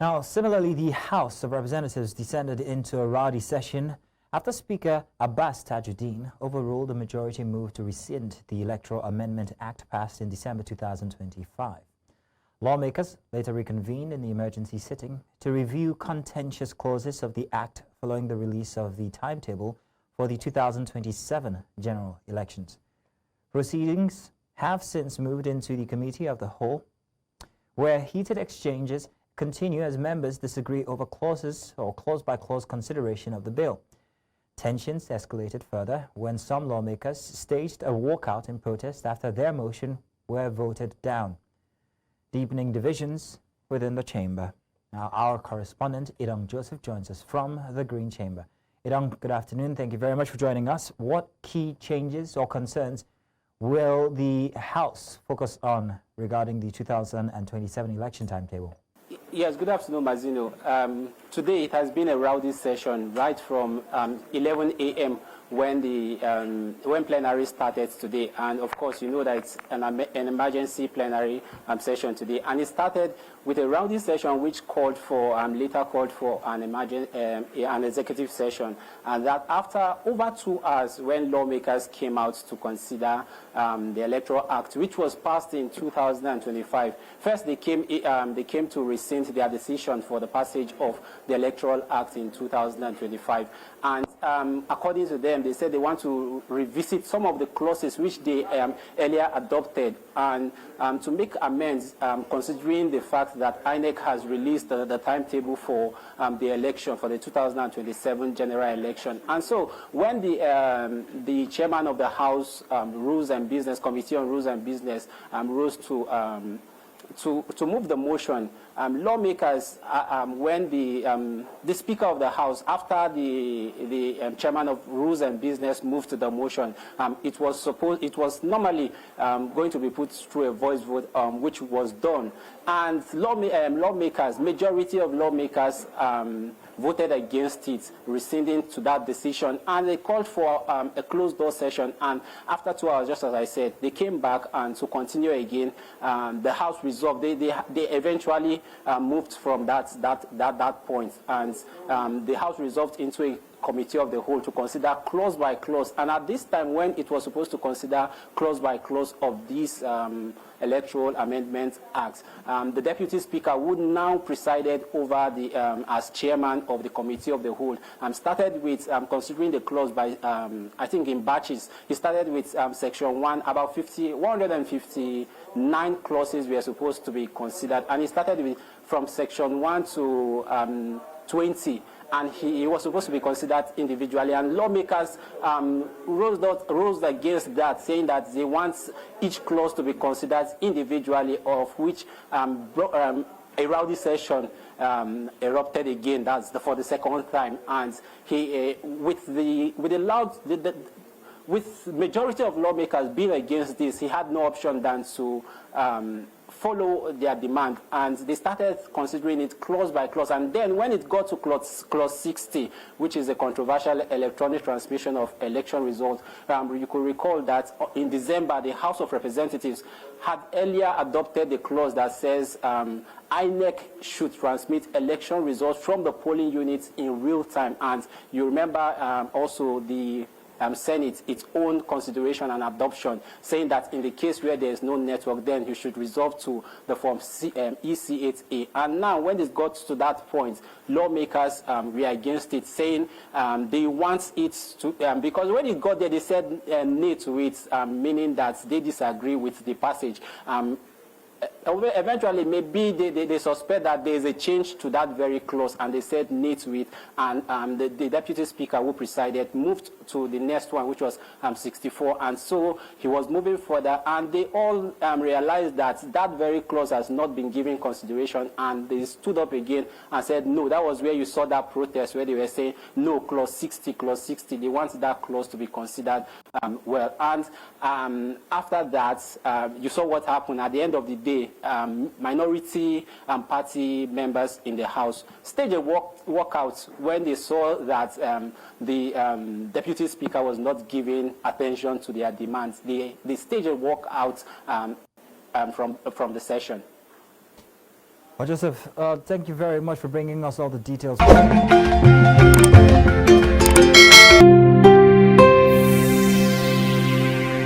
Now, similarly, the House of Representatives descended into a rowdy session after Speaker Abbas Tajudeen overruled the majority move to rescind the Electoral Amendment Act passed in December 2025. Lawmakers later reconvened in the emergency sitting to review contentious clauses of the Act following the release of the timetable for the 2027 general elections. Proceedings have since moved into the Committee of the Whole, where heated exchanges continue as members disagree over clauses or clause-by-clause consideration of the bill. Tensions escalated further when some lawmakers staged a walkout in protest after their motion were voted down, deepening divisions within the chamber. Now, our correspondent, Idong Joseph, joins us from the Green Chamber. Idong, good afternoon. Thank you very much for joining us. What key changes or concerns will the House focus on regarding the 2027 election timetable? Yes, good afternoon, Mazino. Today it has been a rowdy session right from 11 a.m. when plenary started today, and of course you know that it's an emergency plenary session today, and it started with a rowdy session which called for later called for an executive session, and that after over 2 hours when lawmakers came out to consider the Electoral Act, which was passed in 2025. First they came to rescind their decision for the passage of the Electoral Act in 2025, and according to them, they said they want to revisit some of the clauses which they earlier adopted, and to make amends, considering the fact that INEC has released the timetable for the election, for the 2027 general election. And so when the chairman of the House Rules and Business Committee on Rules and Business rose to move the motion, lawmakers, when the Speaker of the House, after the chairman of Rules and Business moved to the motion, it was normally going to be put through a voice vote, which was done, and lawmakers, majority of lawmakers voted against it, rescinding to that decision, and they called for a closed-door session. And after 2 hours, just as I said, they came back and to continue again. The House resolved. They eventually moved from that point, and the House resolved into a Committee of the Whole to consider clause by clause. And at this time, when it was supposed to consider clause by clause of this Electoral Amendment Act, the Deputy Speaker, who now presided over the as chairman of the Committee of the Whole, started with considering the clause by I think in batches. He started with section 1, about 159 clauses were supposed to be considered, and he started with from section 1 to 20. And he was supposed to be considered individually, and lawmakers rose against that, saying that they want each clause to be considered individually, of which a rowdy session erupted again. That's for the second time, and he with majority of lawmakers being against this, he had no option than to follow their demand, and they started considering it clause by clause. And then when it got to clause 60, which is a controversial electronic transmission of election results, you could recall that in December the House of Representatives had earlier adopted the clause that says INEC should transmit election results from the polling units in real time. And you remember also the Senate its own consideration and adoption, saying that in the case where there is no network, then you should resolve to the form EC8A. And now, when it got to that point, lawmakers were against it, saying they want it to, because when it got there, they said nay to it, meaning that they disagree with the passage. Eventually, maybe they suspect that there is a change to that very clause, and they said nay to it, and the Deputy Speaker who presided moved to the next one, which was 64, and so he was moving further, and they all realized that that very clause has not been given consideration, and they stood up again and said no. That was where you saw that protest, where they were saying no, clause 60, clause 60. They want that clause to be considered well, and after that, you saw what happened at the end of the day. Minority party members in the House staged a walkout when they saw that the Deputy Speaker was not giving attention to their demands. They staged a walkout from the session. Well, Joseph, thank you very much for bringing us all the details.